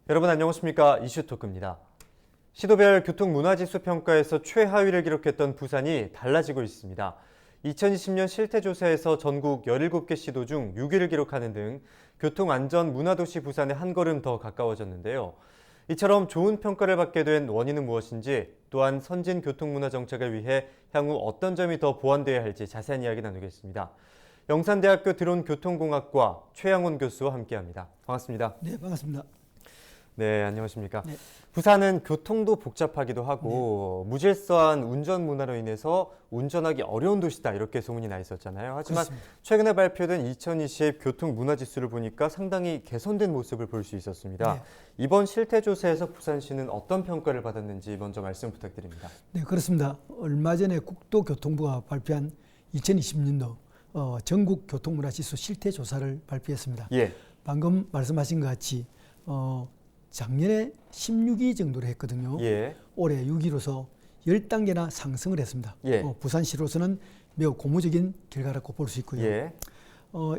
여러분 안녕하십니까? 이슈토크입니다. 시도별 교통문화지수 평가에서 최하위를 기록했던 부산이 달라지고 있습니다. 2020년 실태조사에서 전국 17개 시도 중 6위를 기록하는 등 교통안전문화도시 부산에 한 걸음 더 가까워졌는데요. 이처럼 좋은 평가를 받게 된 원인은 무엇인지, 또한 선진 교통문화 정책을 위해 향후 어떤 점이 더 보완되어야 할지 자세한 이야기 나누겠습니다. 영산대학교 드론교통공학과 최양훈 교수와 함께합니다. 반갑습니다. 네, 반갑습니다. 네, 안녕하십니까. 네. 부산은 교통도 복잡하기도 하고 무질서한 운전 문화로 인해서 운전하기 어려운 도시다 이렇게 소문이 나 있었잖아요. 하지만 그렇습니다. 최근에 발표된 2020 교통문화지수를 보니까 상당히 개선된 모습을 볼 수 있었습니다. 네. 이번 실태조사에서 부산시는 어떤 평가를 받았는지 먼저 말씀 부탁드립니다. 네, 그렇습니다. 얼마 전에 국토교통부가 발표한 2020년도 전국 교통문화지수 실태조사를 발표했습니다. 예, 방금 말씀하신 것 같이 작년에 16위 정도로 했거든요. 예, 올해 6위로서 10단계나 상승을 했습니다. 예. 부산시로서는 매우 고무적인 결과라고 볼 수 있고요. 예,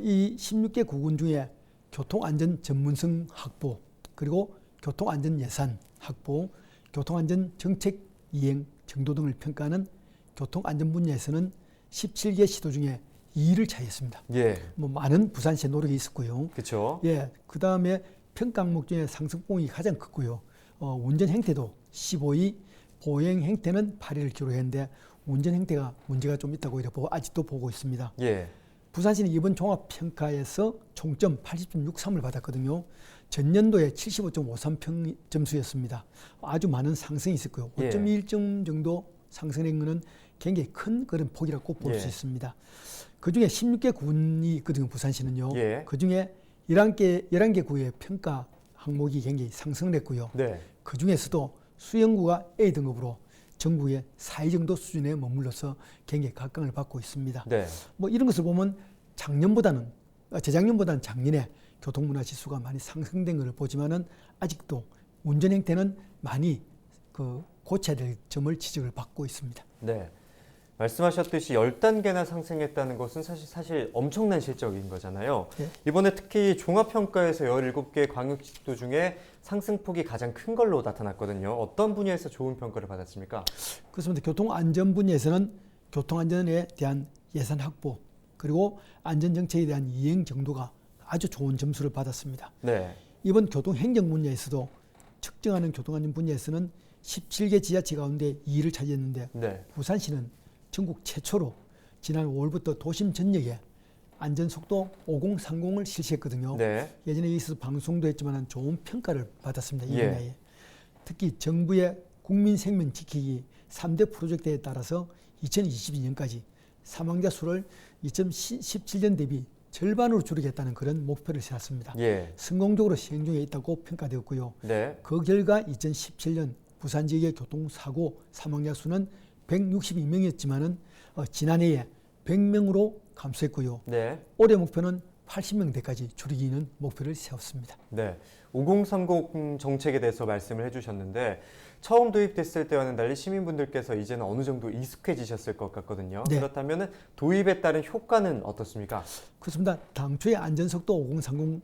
이 16개 구군 중에 교통안전 전문성 확보, 그리고 교통안전 예산 확보, 교통안전 정책 이행 정도 등을 평가하는 교통안전 분야에서는 17개 시도 중에 2위를 차지했습니다. 예, 많은 부산시의 노력이 있었고요. 그렇죠. 예, 그 다음에 평가 항목 중에 상승폭이 가장 컸고요. 운전 행태도 15위, 보행 행태는 8위를 기록했는데 운전 행태가 문제가 좀 있다고 아직도 보고 있습니다. 예, 부산시는 이번 종합평가에서 총점 80.63을 받았거든요. 전년도에 75.53 점수였습니다. 아주 많은 상승이 있었고요. 예. 5.1점 정도 상승한 것은 굉장히 큰 그런 폭이라고 볼 수 예. 있습니다. 그중에 16개 구이 있거든요. 부산시는요. 예. 그중에 11개 구의 평가 항목이 굉장히 상승을 했고요. 네, 그중에서도 수영구가 A 등급으로 전국의 4위 정도 수준에 머물러서 굉장히 각광을 받고 있습니다. 네, 이런 것을 보면 재작년보다는 작년에 교통문화 지수가 많이 상승된 것을 보지만은 아직도 운전 행태는 많이 고쳐야 될 점을 지적을 받고 있습니다. 네. 말씀하셨듯이 10단계나 상승했다는 것은 사실 엄청난 실적인 거잖아요. 네. 이번에 특히 종합평가에서 17개 광역시도 중에 상승폭이 가장 큰 걸로 나타났거든요. 어떤 분야에서 좋은 평가를 받았습니까? 그렇습니다. 교통안전 분야에서는 교통안전에 대한 예산 확보, 그리고 안전정책에 대한 이행 정도가 아주 좋은 점수를 받았습니다. 네, 이번 교통행정 분야에서도 측정하는 교통안전 분야에서는 17개 지자체 가운데 2위를 차지했는데 네, 부산시는 전국 최초로 지난 5월부터 도심 전역에 안전속도 5030을 실시했거든요. 네, 예전에 있어서 방송도 했지만 좋은 평가를 받았습니다. 이 예. 분야에. 특히 정부의 국민 생명 지키기 3대 프로젝트에 따라서 2022년까지 사망자 수를 2017년 대비 절반으로 줄이겠다는 그런 목표를 세웠습니다. 예, 성공적으로 시행 중에 있다고 평가되었고요. 네, 그 결과 2017년 부산 지역의 교통사고 사망자 수는 162명이었지만은 지난해에 100명으로 감소했고요. 네, 올해 목표는 80명대까지 줄이기는 목표를 세웠습니다. 네. 5030 정책에 대해서 말씀을 해주셨는데 처음 도입됐을 때와는 달리 시민분들께서 이제는 어느 정도 익숙해지셨을 것 같거든요. 네. 그렇다면 도입에 따른 효과는 어떻습니까? 그렇습니다. 당초에 안전속도 5030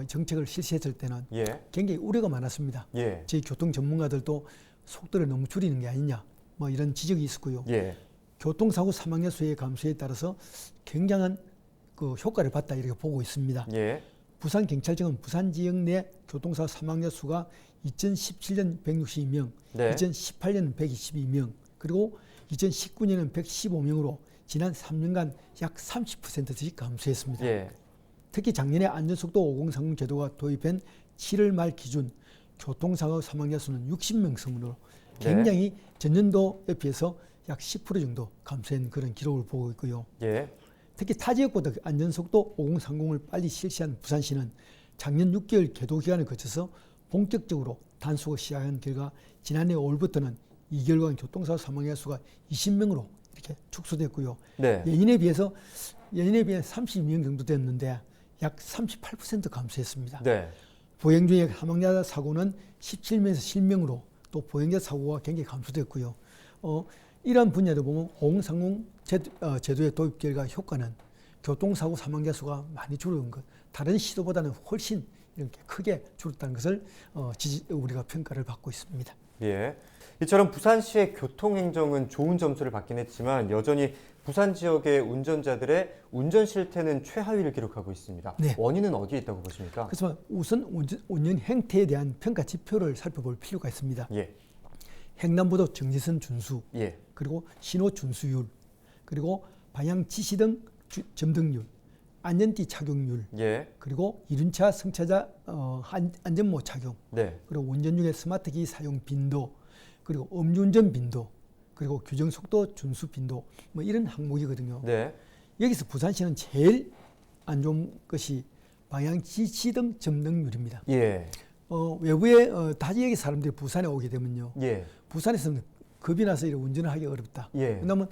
정책을 실시했을 때는 예, 굉장히 우려가 많았습니다. 예, 저희 교통 전문가들도 속도를 너무 줄이는 게 아니냐 이런 지적이 있었고요. 예, 교통사고 사망자 수의 감소에 따라서 굉장한 효과를 봤다 이렇게 보고 있습니다. 예, 부산경찰청은 부산 지역 내 교통사고 사망자 수가 2017년 162명, 네, 2018년 122명, 그리고 2019년은 115명으로 지난 3년간 약 30%씩 감소했습니다. 예, 특히 작년에 안전속도 5030 제도가 도입한 7월 말 기준 교통사고 사망자 수는 60명 선으로 굉장히 전년도에 비해서 약 10% 정도 감소한 그런 기록을 보고 있고요. 예, 특히 타 지역보다 안전속도 5030을 빨리 실시한 부산시는 작년 6개월 계도 기간을 거쳐서 본격적으로 단속을 시작한 결과 지난해 5월부터는 2개월간 교통사고 사망자 수가 20명으로 이렇게 축소됐고요. 네, 예년에 비해 32명 정도 됐는데 약 38% 감소했습니다. 네, 보행 중에 사망자 사고는 17명에서 7명으로 또 보행자 사고가 굉장히 감소됐고요. 이러한 분야도 보면 5030 제도의 도입 결과 효과는 교통사고 사망자 수가 많이 줄은 것, 다른 시도보다는 훨씬 이렇게 크게 줄었다는 것을 우리가 평가를 받고 있습니다. 예. 이처럼 부산시의 교통행정은 좋은 점수를 받긴 했지만 여전히 부산 지역의 운전자들의 운전 실태는 최하위를 기록하고 있습니다. 네. 원인은 어디에 있다고 보십니까? 그래서 우선 운전 행태에 대한 평가 지표를 살펴볼 필요가 있습니다. 예. 횡단보도 정지선 준수, 예. 그리고 신호 준수율, 그리고 방향 지시 등 점등률, 안전띠 착용률, 예. 그리고 이륜차 승차자 안전모 착용, 네. 그리고 운전 중에 스마트키 사용 빈도, 그리고 음주운전 빈도, 그리고 규정 속도 준수 빈도, 뭐 이런 항목이거든요. 네. 여기서 부산시는 제일 안 좋은 것이 방향 지시 등 점등률입니다. 예. 외부에 다 지역의 사람들이 부산에 오게 되면요, 예. 부산에서는 겁이 나서 이렇게 운전을 하기 어렵다. 예. 왜냐하면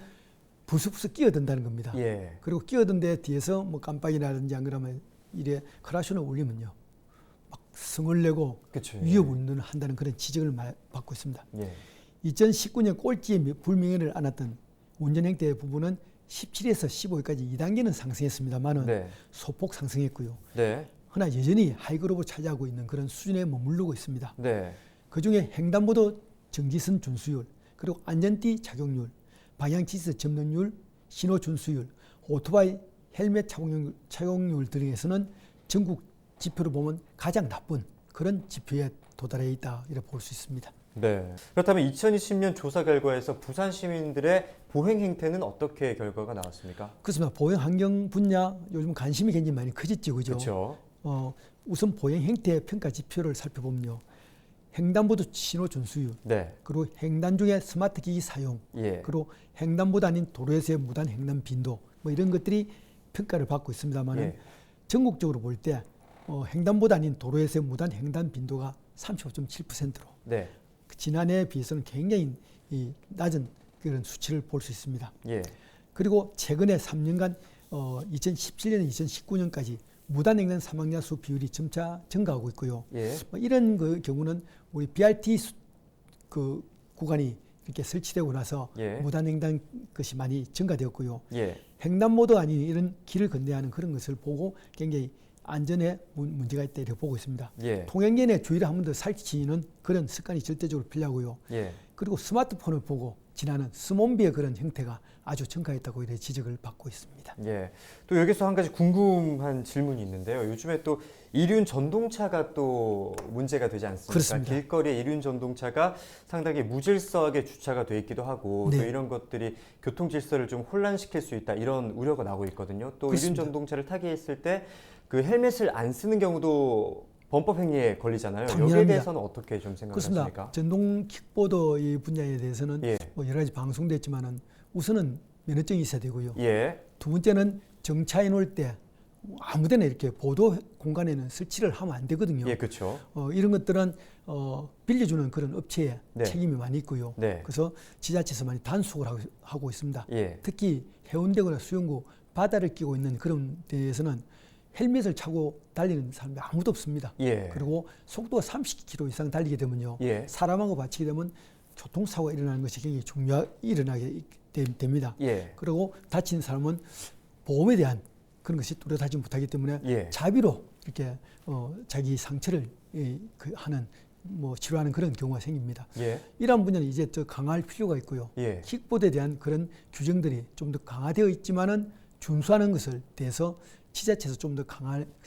부스부스 끼어든다는 겁니다. 예. 그리고 끼어든 데 뒤에서 뭐 깜빡이라든지 안 그러면 이래 크라션을 울리면요, 막 성을 내고 그쵸. 위협 운전을 한다는 그런 지적을 받고 있습니다. 예. 2019년 꼴찌에 불명예를 안았던 운전행태 부분은 17에서 15까지 2단계는 상승했습니다만은 네. 소폭 상승했고요. 네. 그러나 여전히 하이그룹을 차지하고 있는 그런 수준에 머무르고 있습니다. 네. 그중에 횡단보도 정지선 준수율, 그리고 안전띠 착용률, 방향 지시 점등률, 신호 준수율, 오토바이 헬멧 착용률 등에서는 전국 지표로 보면 가장 나쁜 그런 지표에 도달해 있다 이렇게 볼 수 있습니다. 네. 그렇다면 2020년 조사 결과에서 부산 시민들의 보행 행태는 어떻게 결과가 나왔습니까? 그렇습니다. 보행 환경 분야 요즘 관심이 굉장히 많이 커졌죠, 그죠? 그렇죠. 우선 보행 행태 평가 지표를 살펴보면요, 횡단보도 신호 준수율, 네. 그리고 횡단 중에 스마트 기기 사용, 예. 그리고 횡단보도 아닌 도로에서의 무단 횡단 빈도, 뭐 이런 것들이 평가를 받고 있습니다만은 예. 전국적으로 볼 때 횡단보도 아닌 도로에서의 무단 횡단 빈도가 35.7%로 네. 지난해에 비해서는 굉장히 낮은 그런 수치를 볼 수 있습니다. 예. 그리고 최근에 3년간 2017년, 2019년까지 무단횡단 사망자 수 비율이 점차 증가하고 있고요. 예. 이런 그 경우는 우리 BRT 그 구간이 이렇게 설치되고 나서 예. 무단횡단 것이 많이 증가되었고요. 예. 횡단보도 아닌 이런 길을 건너하는 그런 것을 보고 굉장히 안전에 문제가 있다 이렇게 보고 있습니다. 예. 통행견의 주의를 한 번 더 살피는 그런 습관이 절대적으로 필요하고요. 예. 그리고 스마트폰을 보고 지나는 스몬비의 그런 형태가 아주 증가했다고 이렇게 지적을 받고 있습니다. 예. 또 여기서 한 가지 궁금한 질문이 있는데요. 요즘에 또 이륜 전동차가 또 문제가 되지 않습니까? 그렇습니다. 길거리에 이륜 전동차가 상당히 무질서하게 주차가 돼 있기도 하고 네. 또 이런 것들이 교통 질서를 좀 혼란시킬 수 있다 이런 우려가 나오고 있거든요. 또 그렇습니다. 이륜 전동차를 타게 했을 때 그 헬멧을 안 쓰는 경우도 범법 행위에 걸리잖아요. 여기에 당연합니다. 대해서는 어떻게 좀 그렇습니다. 생각하십니까? 전동 킥보드 이 분야에 대해서는 예. 뭐 여러 가지 방송됐지만은 우선은 면허증이 있어야 되고요. 예. 두 번째는 정차해 놓을 때 아무데나 이렇게 보도 공간에는 설치를 하면 안 되거든요. 예, 그렇죠. 이런 것들은 빌려주는 그런 업체에 네. 책임이 많이 있고요. 네. 그래서 지자체에서 많이 단속을 하고 있습니다. 예. 특히 해운대거나 수영구 바다를 끼고 있는 그런 데에서는 헬멧을 차고 달리는 사람이 아무도 없습니다. 예. 그리고 속도가 30km 이상 달리게 되면요, 예. 사람하고 받치게 되면 교통사고가 일어나는 것이 굉장히 일어나게 됩니다. 예. 그리고 다친 사람은 보험에 대한 그런 것이 뚜렷하지 못하기 때문에 예. 자비로 이렇게 자기 상처를 하는 치료하는 그런 경우가 생깁니다. 예. 이러한 분야는 이제 더 강화할 필요가 있고요. 예. 킥보드에 대한 그런 규정들이 좀 더 강화되어 있지만은 준수하는 것을 대해서 지자체에서 좀 더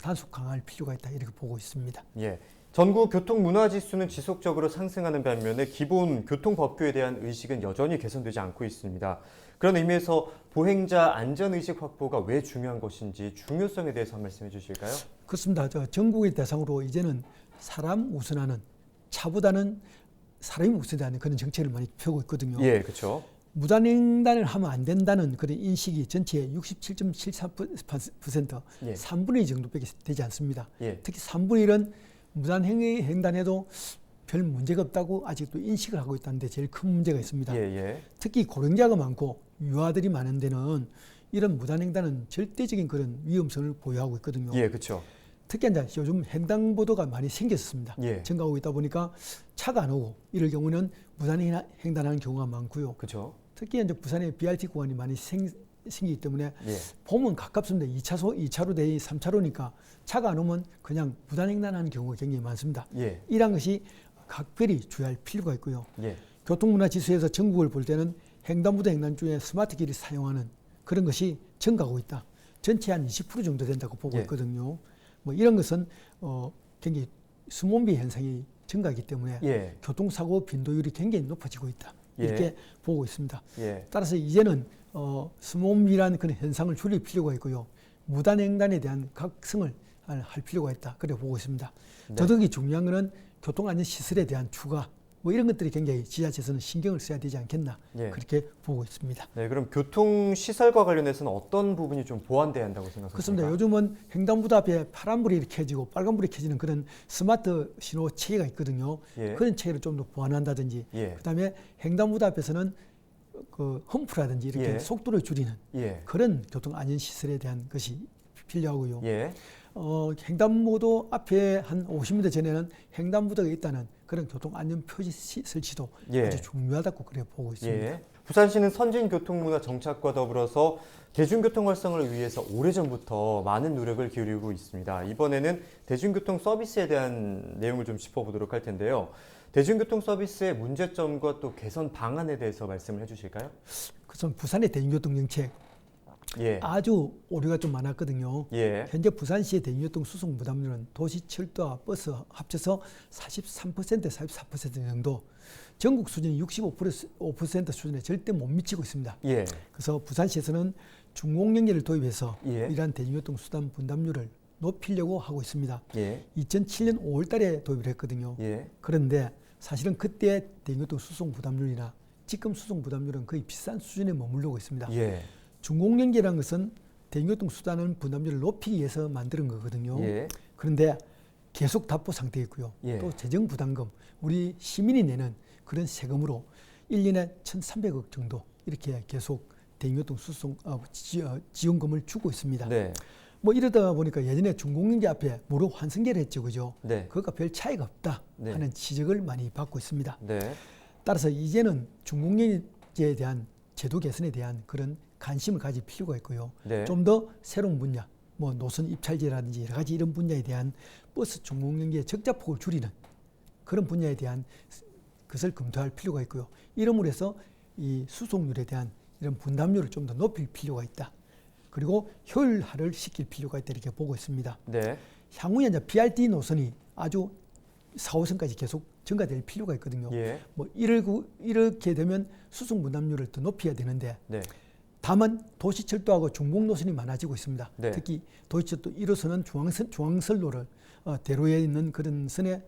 단속 강화할 필요가 있다 이렇게 보고 있습니다. 예. 전국 교통 문화 지수는 지속적으로 상승하는 반면에 기본 교통 법규에 대한 의식은 여전히 개선되지 않고 있습니다. 그런 의미에서 보행자 안전 의식 확보가 왜 중요한 것인지 중요성에 대해서 한 말씀해 주실까요? 그렇습니다. 전국의 대상으로 이제는 사람 우선하는, 차보다는 사람이 우선하는 그런 정책을 많이 펴고 있거든요. 예, 그렇죠. 무단횡단을 하면 안 된다는 그런 인식이 전체의 67.74%, 예. 3분의 2 정도밖에 되지 않습니다. 예. 특히 3분의 1은 무단횡단해도 별 문제가 없다고 아직도 인식을 하고 있다는데 제일 큰 문제가 있습니다. 예, 예. 특히 고령자가 많고 유아들이 많은 데는 이런 무단횡단은 절대적인 그런 위험성을 보유하고 있거든요. 예, 그렇죠. 특히 이제 요즘 횡단보도가 많이 생겼습니다. 예. 증가하고 있다 보니까 차가 안 오고 이럴 경우는 무단횡단하는 경우가 많고요. 그렇죠. 특히 이제 부산에 BRT 구간이 많이 생기기 때문에 예. 보면 가깝습니다. 2차로 대이 3차로니까 차가 안 오면 그냥 무단횡단하는 경우가 굉장히 많습니다. 예. 이러한 것이 각별히 주의할 필요가 있고요. 예. 교통문화지수에서 전국을 볼 때는 횡단보도 횡단 중에 스마트길을 사용하는 그런 것이 증가하고 있다. 전체 한 20% 정도 된다고 보고 예. 있거든요. 뭐 이런 것은 굉장히 수몬비 현상이 증가하기 때문에 예. 교통사고 빈도율이 굉장히 높아지고 있다. 이렇게 예. 보고 있습니다. 예. 따라서 이제는 수몬비라는 그런 현상을 줄일 필요가 있고요. 무단횡단에 대한 각성을 할 필요가 있다. 그래 보고 있습니다. 네. 더더욱이 중요한 것은 교통안전시설에 대한 추가 뭐 이런 것들이 굉장히 지자체에서는 신경을 써야 되지 않겠나 예. 그렇게 보고 있습니다. 네, 그럼 교통시설과 관련해서는 어떤 부분이 좀 보완돼야 한다고 생각하십니까? 그렇습니다. 요즘은 횡단보도 앞에 파란불이 이렇게 켜지고 빨간불이 켜지는 그런 스마트 신호 체계가 있거든요. 예. 그런 체계를 좀 더 보완한다든지 예. 그다음에 횡단보도 앞에서는 그 험프라든지 이렇게 예. 속도를 줄이는 예. 그런 교통안전시설에 대한 것이 필요하고요. 예. 횡단보도 앞에 한 50m 전에는 횡단보도가 있다는 그런 교통안전 표시 설치도 예. 아주 중요하다고 그래 보고 있습니다. 예. 부산시는 선진교통문화 정착과 더불어서 대중교통 활성화를 위해서 오래전부터 많은 노력을 기울이고 있습니다. 이번에는 대중교통 서비스에 대한 내용을 좀 짚어보도록 할 텐데요. 대중교통 서비스의 문제점과 또 개선 방안에 대해서 말씀을 해주실까요? 그래서 부산의 대중교통 정책 예. 아주 오류가 좀 많았거든요. 예. 현재 부산시의 대중교통 수송 부담률은 도시 철도와 버스 합쳐서 43%, 44% 정도, 전국 수준이 65% 수준에 절대 못 미치고 있습니다. 예. 그래서 부산시에서는 중공연계를 도입해서 예. 이러한 대중교통 수단 분담률을 높이려고 하고 있습니다. 예. 2007년 5월 달에 도입을 했거든요. 예. 그런데 사실은 그때 대중교통 수송 부담률이나 지금 수송 부담률은 거의 비슷한 수준에 머무르고 있습니다. 예. 중공연계라는 것은 대중교통 수단은 부담률을 높이기 위해서 만드는 거거든요. 예. 그런데 계속 답보 상태에 있고요. 예. 또 재정부담금, 우리 시민이 내는 그런 세금으로 1년에 1,300억 정도 이렇게 계속 대중교통 수송 지원금을 주고 있습니다. 네. 뭐 이러다 보니까 예전에 중공연계 앞에 무료 환승계를 했죠, 그죠? 네. 그것과 별 차이가 없다 네. 하는 지적을 많이 받고 있습니다. 네. 따라서 이제는 중공연계에 대한 제도 개선에 대한 그런 관심을 가질 필요가 있고요. 네. 좀 더 새로운 분야, 뭐 노선 입찰제라든지 여러 가지 이런 분야에 대한 버스 중공연계의 적자폭을 줄이는 그런 분야에 대한 것을 검토할 필요가 있고요. 이름으로 해서 이 수송률에 대한 이런 분담률을 좀 더 높일 필요가 있다. 그리고 효율화를 시킬 필요가 있다 이렇게 보고 있습니다. 네. 향후에 이제 BRT 노선이 아주 4, 5선까지 계속 증가될 필요가 있거든요. 예. 뭐 이렇게 되면 수송 분담률을 더 높여야 되는데 네. 다만 도시철도하고 중공 노선이 많아지고 있습니다. 네. 특히 도시철도 1호선은 중앙선로를 대로에 있는 그런 선에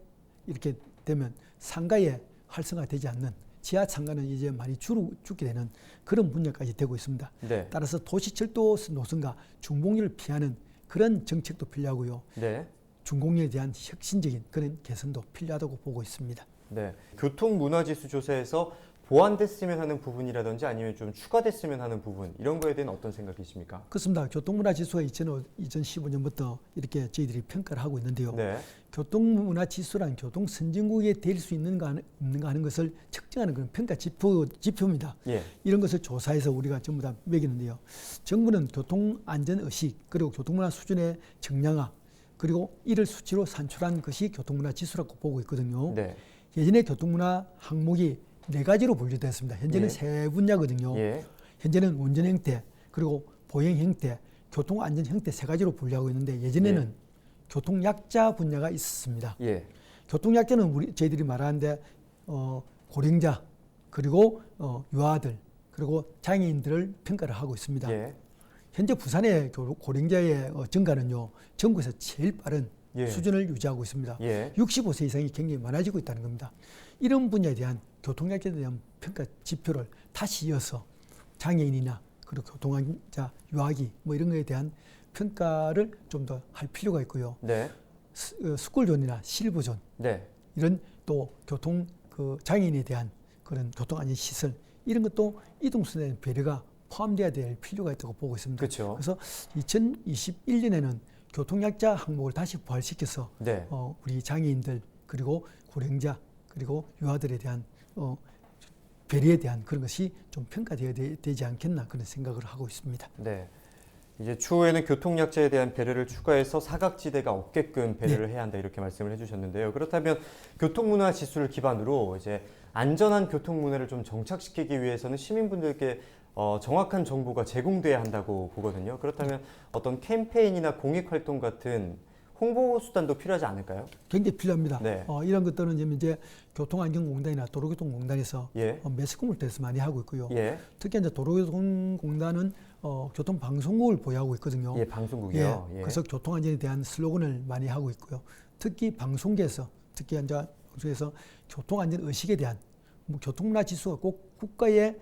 이렇게 되면 상가에 활성화되지 않는 지하 상가는 이제 많이 죽게 되는 그런 분야까지 되고 있습니다. 네. 따라서 도시철도 노선과 중공리를 피하는 그런 정책도 필요하고요. 네. 중공리에 대한 혁신적인 그런 개선도 필요하다고 보고 있습니다. 네. 교통문화지수 조사에서 보완됐으면 하는 부분이라든지 아니면 좀 추가됐으면 하는 부분 이런 거에 대한 어떤 생각이십니까? 그렇습니다. 교통문화지수가 2015년부터 이렇게 저희들이 평가를 하고 있는데요. 네. 교통문화지수란 교통선진국에 될 수 있는가 없는가 하는 것을 측정하는 그런 평가 지표입니다. 예. 이런 것을 조사해서 우리가 전부 다 매기는데요. 정부는 교통안전의식 그리고 교통문화 수준의 정량화 그리고 이를 수치로 산출한 것이 교통문화지수라고 보고 있거든요. 네. 예전에 교통문화 항목이 4가지로 분류됐습니다. 현재는 예. 3분야거든요. 예. 현재는 운전 형태, 그리고 보행 형태, 교통 안전 형태 3가지로 분류하고 있는데 예전에는 예. 교통 약자 분야가 있었습니다. 예. 교통 약자는 저희들이 말하는데 고령자, 그리고 유아들, 그리고 장애인들을 평가를 하고 있습니다. 예. 현재 부산의 고령자의 증가는요 전국에서 제일 빠른 예. 수준을 유지하고 있습니다. 예. 65세 이상이 굉장히 많아지고 있다는 겁니다. 이런 분야에 대한 교통약자에 대한 평가 지표를 다시 이어서 장애인이나 그리고 교통환자, 유아기 뭐 이런 거에 대한 평가를 좀 더 할 필요가 있고요. 네. 스쿨존이나 실버존 네. 이런 또 교통 장애인에 대한 그런 교통안전 시설 이런 것도 이동수단에 대한 배려가 포함돼야 될 필요가 있다고 보고 있습니다. 그렇죠. 그래서 2021년에는 교통약자 항목을 다시 부활시켜서 네. 우리 장애인들 그리고 고령자 그리고 유아들에 대한 배려에 대한 그런 것이 좀 평가되어야 되지 않겠나 그런 생각을 하고 있습니다. 네. 이제 추후에는 교통약자에 대한 배려를 추가해서 사각지대가 없게끔 배려를 해야 한다 이렇게 말씀을 해주셨는데요. 그렇다면 교통문화 지수를 기반으로 이제 안전한 교통문화를 좀 정착시키기 위해서는 시민분들께 정확한 정보가 제공돼야 한다고 보거든요. 그렇다면 어떤 캠페인이나 공익활동 같은 홍보 수단도 필요하지 않을까요? 굉장히 필요합니다. 네. 이런 것들은 이제 교통안전공단이나 도로교통공단에서 예. 매스컴을 통해서 많이 하고 있고요. 예. 특히 이제 도로교통공단은 교통방송국을 보유하고 있거든요. 예, 방송국이요. 예. 그래서 교통안전에 대한 슬로건을 많이 하고 있고요. 특히 방송계에서 교통안전 의식에 대한 교통문화 지수가 꼭 국가의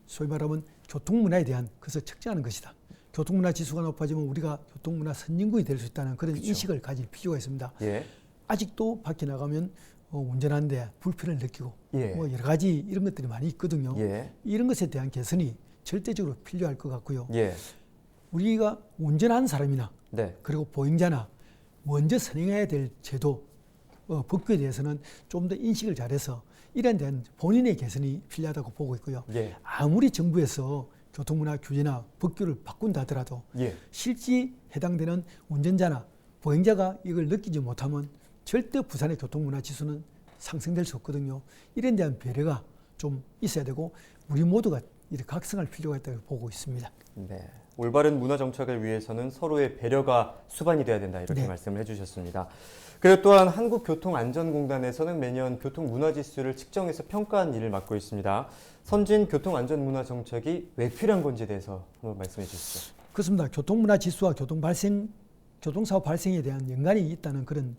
소위 말하면 교통문화에 대한 것을 측정하는 것이다. 교통문화 지수가 높아지면 우리가 교통문화 선진국이 될 수 있다는 그런 그렇죠. 인식을 가질 필요가 있습니다. 예. 아직도 밖에 나가면 운전하는데 불편을 느끼고 예. 여러 가지 이런 것들이 많이 있거든요. 예. 이런 것에 대한 개선이 절대적으로 필요할 것 같고요. 예. 우리가 운전하는 사람이나 네. 그리고 보행자나 먼저 선행해야 될 제도, 법규에 대해서는 좀 더 인식을 잘해서 이런 데는 본인의 개선이 필요하다고 보고 있고요. 예. 아무리 정부에서 교통문화 규제나 법규를 바꾼다 하더라도 예. 실제 해당되는 운전자나 보행자가 이걸 느끼지 못하면 절대 부산의 교통문화 지수는 상승될 수 없거든요. 이런 대한 배려가 좀 있어야 되고 우리 모두가 이렇게 각성할 필요가 있다고 보고 있습니다. 네. 올바른 문화 정착을 위해서는 서로의 배려가 수반이 돼야 된다 이렇게 네. 말씀을 해주셨습니다. 그리고 또한 한국교통안전공단에서는 매년 교통문화지수를 측정해서 평가하는 일을 맡고 있습니다. 선진 교통안전문화 정책이 왜 필요한 건지에 대해서 한번 말씀해 주시죠. 그렇습니다. 교통문화 지수와 교통사고 발생에 대한 연관이 있다는 그런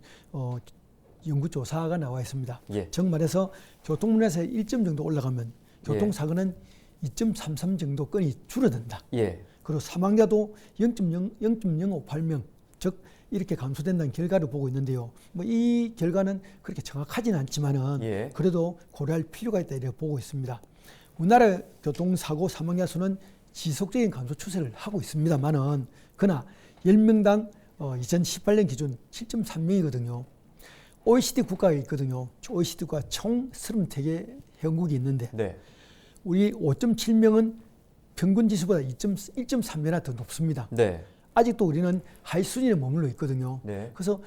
연구조사가 나와 있습니다. 예. 즉 말해서 교통문화에서 1점 정도 올라가면 교통사고는 2.33 정도 건이 줄어든다. 예. 그리고 사망자도 0.058명, 즉 이렇게 감소된다는 결과를 보고 있는데요. 이 결과는 그렇게 정확하지는 않지만은 예. 그래도 고려할 필요가 있다 이렇게 보고 있습니다. 우리나라 교통사고 사망자 수는 지속적인 감소 추세를 하고 있습니다만은 그러나 10명당 2018년 기준 7.3명이거든요. OECD 국가가 있거든요. OECD 국가 총 33개 회원국이 있는데 네. 우리 5.7명은 평균 지수보다 1.3배나 더 높습니다. 네. 아직도 우리는 하위 수준에 머물러 있거든요. 네. 그래서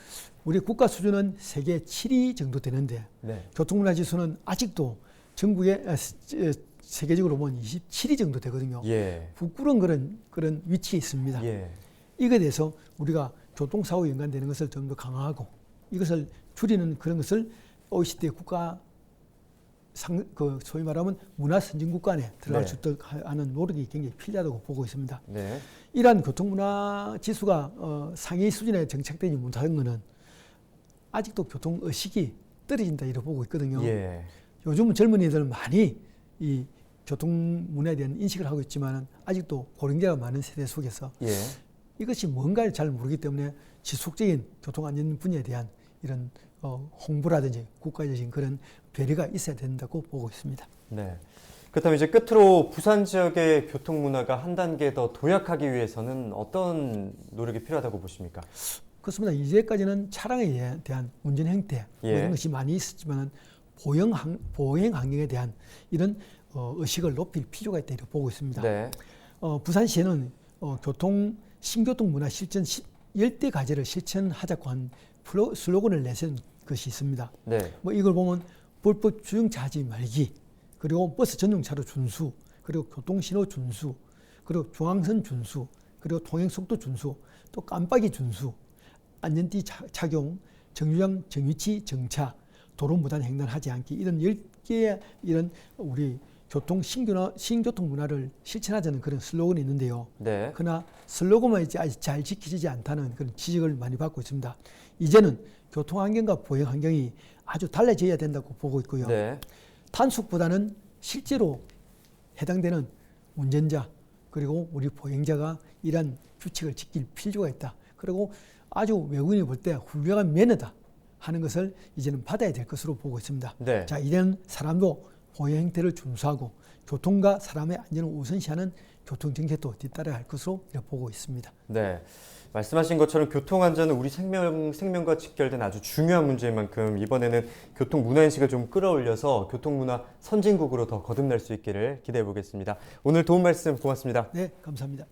우리 국가 수준은 세계 7위 정도 되는데 네. 교통문화 지수는 아직도 전국에 세계적으로 보면 27위 정도 되거든요. 예. 부끄러운 그런 위치에 있습니다. 예. 이거에 대해서 우리가 교통사고에 연관되는 것을 좀 더 강화하고 이것을 줄이는 그런 것을 OECD 국가 소위 말하면 문화 선진국가 안에 들어갈 수 있도록 하는 노력이 굉장히 필요하다고 보고 있습니다. 네. 이러한 교통문화 지수가 상위 수준에 정착되지 못한 것은 아직도 교통의식이 떨어진다 이렇게 보고 있거든요. 예. 요즘은 젊은이들은 많이 이 교통문화에 대한 인식을 하고 있지만 아직도 고령자가 많은 세대 속에서 예. 이것이 뭔가를 잘 모르기 때문에 지속적인 교통안전 분야에 대한 이런 홍보라든지 국가적인 그런 배려가 있어야 된다고 보고 있습니다. 네. 그렇다면 이제 끝으로 부산 지역의 교통문화가 한 단계 더 도약하기 위해서는 어떤 노력이 필요하다고 보십니까? 그렇습니다. 이제까지는 차량에 대한 운전 행태 이런 것이 많이 있었지만 보행 환경에 대한 이런 의식을 높일 필요가 있다 이렇게 보고 있습니다. 네. 부산시에는 신교통 문화 실천 10대 과제를 실천하자고 한 슬로건을 내세운 것이 있습니다. 네. 이걸 보면 불법 주행차 하지 말기, 그리고 버스 전용차로 준수, 그리고 교통신호 준수, 그리고 중앙선 준수, 그리고 통행속도 준수, 또 깜빡이 준수, 안전띠 착용, 정류장 정위치 정차, 도로 무단 횡단하지 않기 이런 10개의 이런 우리 신교통 문화를 실천하자는 그런 슬로건이 있는데요. 네. 그러나 슬로건만 아직 잘 지키지 않다는 그런 지적을 많이 받고 있습니다. 이제는 교통 환경과 보행 환경이 아주 달라져야 된다고 보고 있고요. 네. 단속보다는 실제로 해당되는 운전자 그리고 우리 보행자가 이러한 규칙을 지킬 필요가 있다. 그리고 아주 외국인이 볼 때 훌륭한 매너다 하는 것을 이제는 받아야 될 것으로 보고 있습니다. 네. 자, 이런 사람도 보행 행태를 준수하고 교통과 사람의 안전을 우선시하는 교통정책도 뒤따라갈 것으로 보고 있습니다. 네. 말씀하신 것처럼 교통안전은 우리 생명과 직결된 아주 중요한 문제인 만큼 이번에는 교통문화인식을 좀 끌어올려서 교통문화 선진국으로 더 거듭날 수 있기를 기대해 보겠습니다. 오늘 도움 말씀 고맙습니다. 네, 감사합니다.